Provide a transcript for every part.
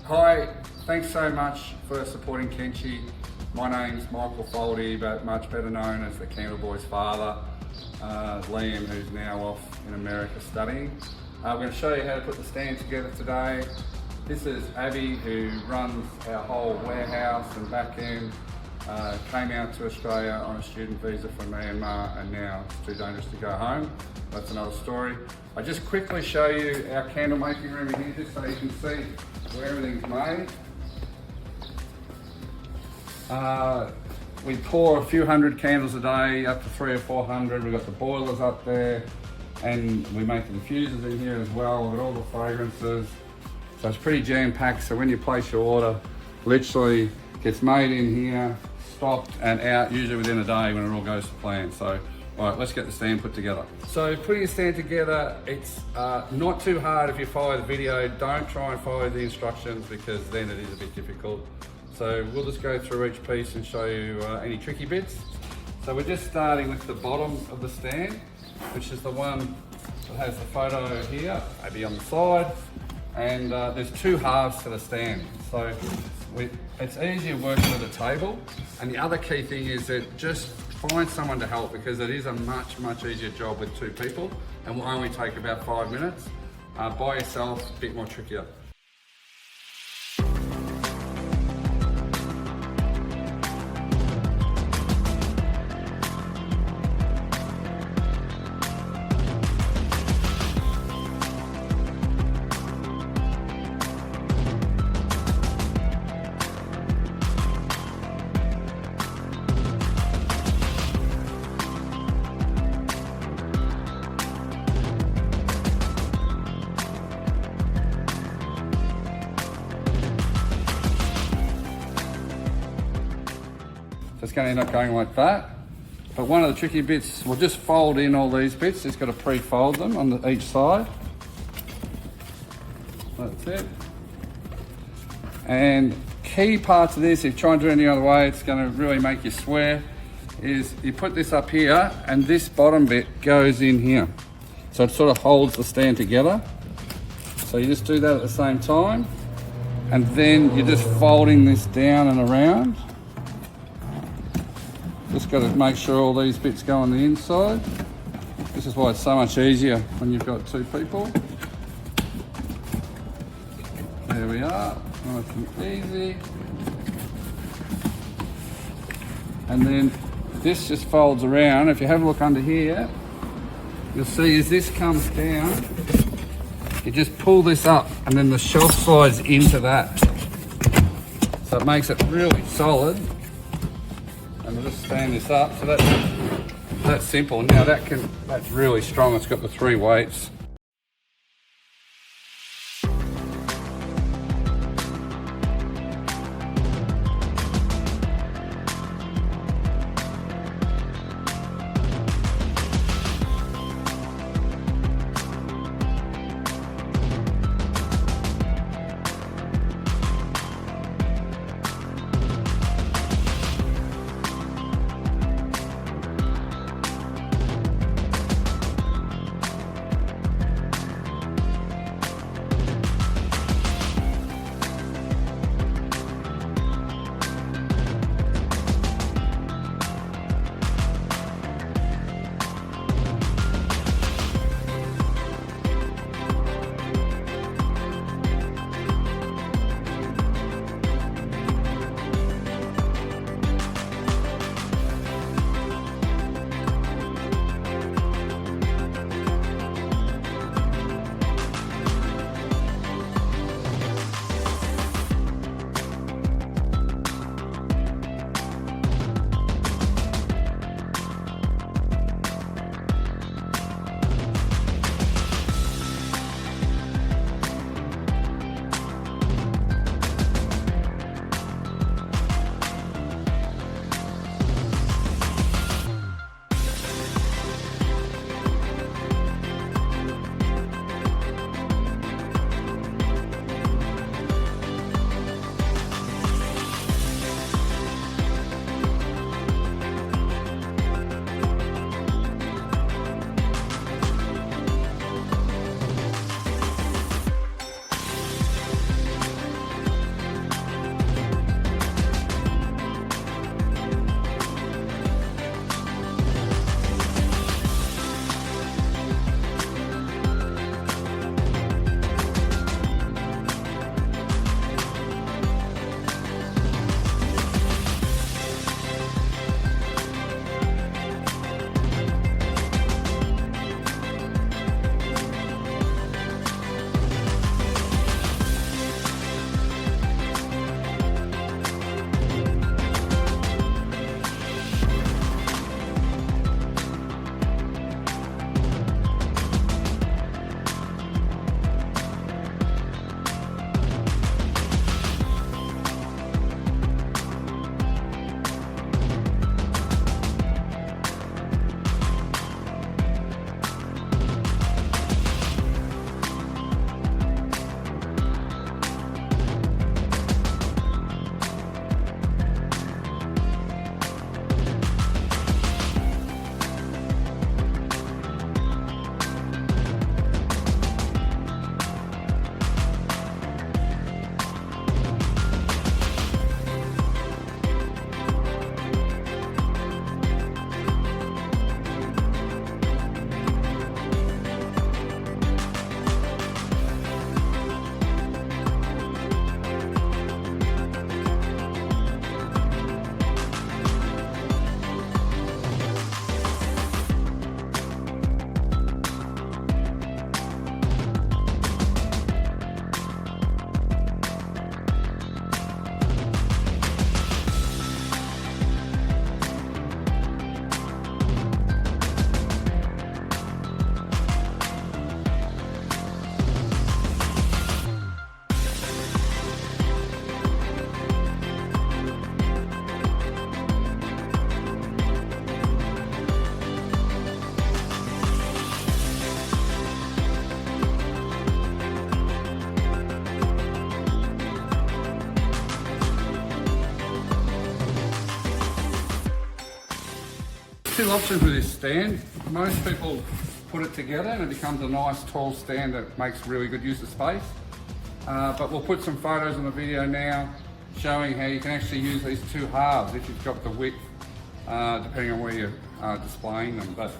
Hi, thanks so much for supporting Kenshi. My name's Michael Foldy, but much better known as the Candle Boy's father, Liam, who's now off in America studying. I'm going to show you how to put the stand together today. This is Abby, who runs our whole warehouse and back end. Came out to Australia on a student visa from Myanmar, and now it's too dangerous to go home. That's another story. I just quickly show you our candle making room in here, just so you can see where everything's made. We pour a few hundred candles a day, up to 300 or 400. We've got the boilers up there, and we make the diffusers in here as well with all the fragrances. So it's pretty jam-packed, so when you place your order, literally gets made in here, stopped and out, usually within a day when it all goes to plan. So, all right, let's get the stand put together. So putting a stand together, it's not too hard if you follow the video. Don't try and follow the instructions, because then it is a bit difficult. So we'll just go through each piece and show you any tricky bits. So we're just starting with the bottom of the stand, which is the one that has the photo here, maybe on the side. And there's two halves to the stand. So it's easier working with a table. And the other key thing is that just find someone to help, because it is a much easier job with two people and will only take about 5 minutes. By yourself, a bit more trickier. It's going to end up going like that. But one of the tricky bits, we'll just fold in all these bits. Just got to pre-fold them on each side. That's it. And key parts of this, if you try and do it any other way, it's going to really make you swear, is you put this up here and this bottom bit goes in here. So it sort of holds the stand together. So you just do that at the same time. And then you're just folding this down and around. Just got to make sure all these bits go on the inside. This is why it's so much easier when you've got two people. There we are, nice and easy. And then this just folds around. If you have a look under here, you'll see as this comes down, you just pull this up and then the shelf slides into that. So it makes it really solid. And we'll just stand this up. So that's simple. Now that's really strong. It's got the 3 weights. two options with this stand. Most people put it together and it becomes a nice tall stand that makes really good use of space. But we'll put some photos on the video now showing how you can actually use these two halves if you've got the width, depending on where you're displaying them. But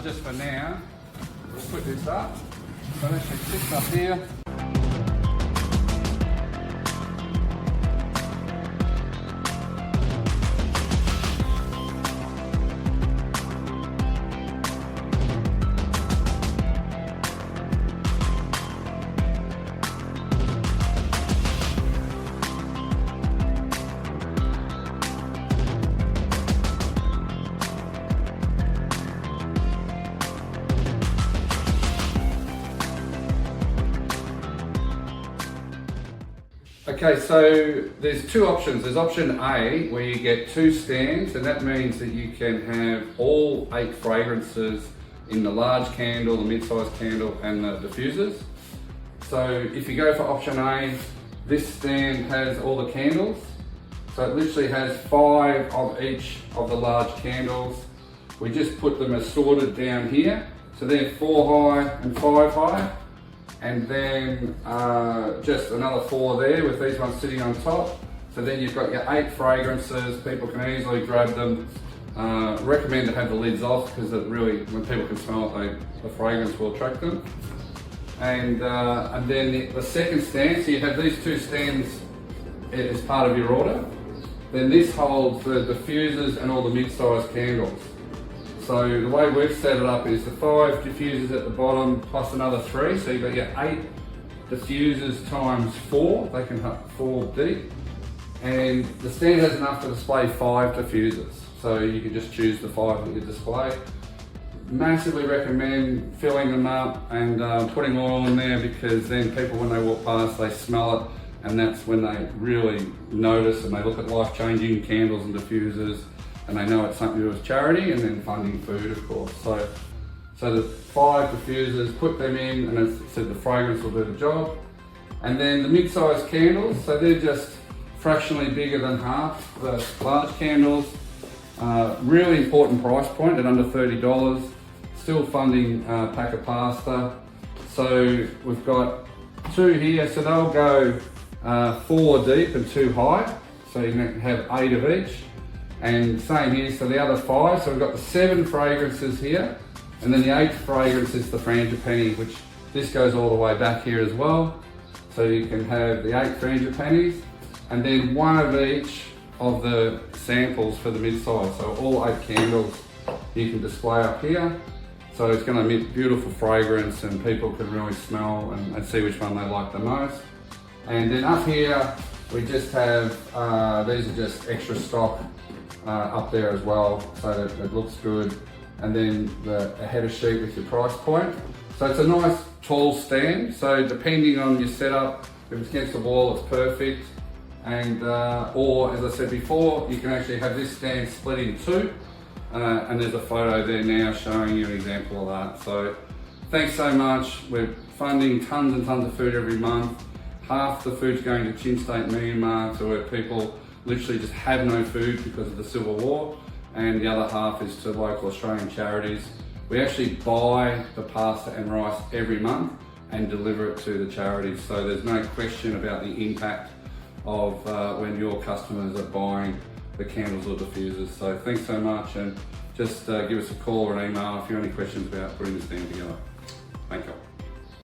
just for now, we'll put this up. So it actually sits up here. Okay, so there's two options. There's option A, where you get two stands, and that means that you can have all 8 fragrances in the large candle, the mid-sized candle, and the diffusers. So if you go for option A, this stand has all the candles. So it literally has 5 of each of the large candles. We just put them assorted down here. So they're 4 high and 5 high. And then just another 4 there with these ones sitting on top. So then you've got your 8 fragrances, people can easily grab them. Recommend to have the lids off because it really, when people can smell it, the fragrance will attract them. And then the second stand, so you have these 2 stands as part of your order. Then this holds the diffusers and all the mid-sized candles. So the way we've set it up is the 5 diffusers at the bottom plus another 3. So you've got your 8 diffusers times 4. They can have 4 deep. And the stand has enough to display 5 diffusers. So you can just choose the 5 that you display. Massively recommend filling them up and putting oil in there, because then people, when they walk past, they smell it. And that's when they really notice and they look at life-changing candles and diffusers. And they know it's something to do with charity, and then funding food, of course. So the 5 diffusers, put them in, and as I said, the fragrance will do the job. And then the mid-sized candles, so they're just fractionally bigger than half the large candles. Really important price point at under $30. Still funding pack of pasta. So we've got 2 here, so they'll go 4 deep and 2 high. So you can have 8 of each. And same here, so the other 5, so we've got the 7 fragrances here, and then the 8th fragrance is the frangipani, which this goes all the way back here as well. So you can have the 8 frangipanis, and then 1 of each of the samples for the mid-size. So all 8 candles you can display up here. So it's going to emit beautiful fragrance, and people can really smell and see which one they like the most. And then up here, we just have, these are just extra stock up there as well, so that it looks good. And then a header sheet with your price point. So it's a nice tall stand, so depending on your setup, if it's against the wall, it's perfect. And or as I said before, you can actually have this stand split in 2, and there's a photo there now showing you an example of that. So thanks so much. We're funding tons and tons of food every month. Half the food's going to Chin State Myanmar, to where people literally just have no food because of the Civil War, and the other half is to local Australian charities. We actually buy the pasta and rice every month and deliver it to the charities, so there's no question about the impact of when your customers are buying the candles or diffusers. So thanks so much, and just give us a call or an email if you have any questions about putting this thing together. Thank you.